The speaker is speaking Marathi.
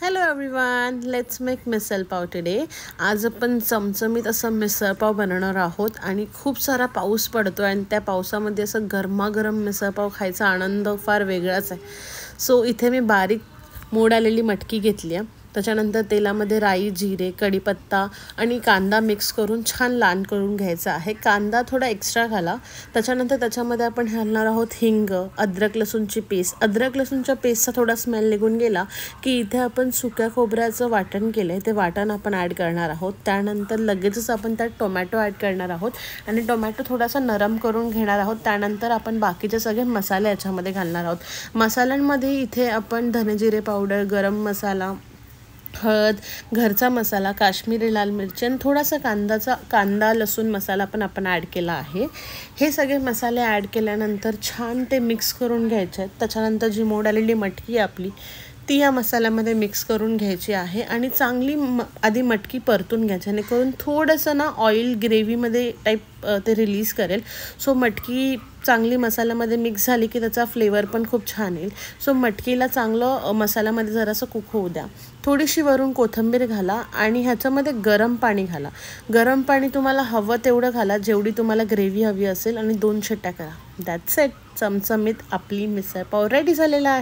Hello everyone, let's make misal pav today. आज आपण चमचमीत असं मिसळ पाव बनवणार आहोत आणि खूप सारा पाऊस पडतो आणि त्या पावसामध्ये असं गरमागरम मिसळ पाव खायचा आनंद फार वेगळाच आहे. सो इथे मी बारीक मोड आलेली मटकी घेतली आहे. त्याच्यानंतर तेलामध्ये राई, जिरे, कढीपत्ता आणि कांदा मिक्स करून छान लाल करून घ्यायचा आहे. कांदा थोडा एक्स्ट्रा घाला. त्याच्यानंतर त्याच्यामध्ये आपण घालणार आहोत हिंग, अद्रक लसूणची पेस्ट. अद्रक लसूणच्या पेस्टचा थोडा स्मेल निघून गेला की इथे आपण सुक्या खोबऱ्याचं वाटण केलं आहे, ते वाटण आपण ॲड करणार आहोत. त्यानंतर लगेचच आपण त्यात टोमॅटो ॲड करणार आहोत आणि टोमॅटो थोडासा नरम करून घेणार आहोत. त्यानंतर आपण बाकीचे सगळे मसाले याच्यामध्ये घालणार आहोत. मसाल्यांमध्ये इथे आपण धनेजिरे पावडर, गरम मसाला, हळद, घरचा मसाला, काश्मीरी लाल मिरची आणि थोडासा कांदा लसूण मसाला पण आपण ॲड केला आहे. हे सगळे मसाले ॲड केल्यानंतर छान ते मिक्स करून घ्यायचे आहेत. त्याच्यानंतर जी मोड आलेली मटकी आपली ती या मसाल्यामध्ये मिक्स करून घ्यायची आहे आणि चांगली आधी मटकी परतून घ्यायची, जेणेकरून थोडंसं ना ऑइल ग्रेव्हीमध्ये टाईप ते रिलीज करेल. सो मटकी चांगली मसाल्यामध्ये मिक्स झाली की त्याचा फ्लेवर पण खूप छान येईल. सो मटकीला चांगलं मसाल्यामध्ये जरासं कुक होऊ द्या. थोडीशी वरून कोथिंबीर घाला आणि ह्याच्यामध्ये गरम पाणी घाला. गरम पाणी तुम्हाला हवं तेवढं घाला, जेवढी तुम्हाला ग्रेव्ही हवी असेल, आणि 2 शिट्ट्या करा. That's it. चमचमीत आपली मिसळ पाव रेडी झालेला आहे.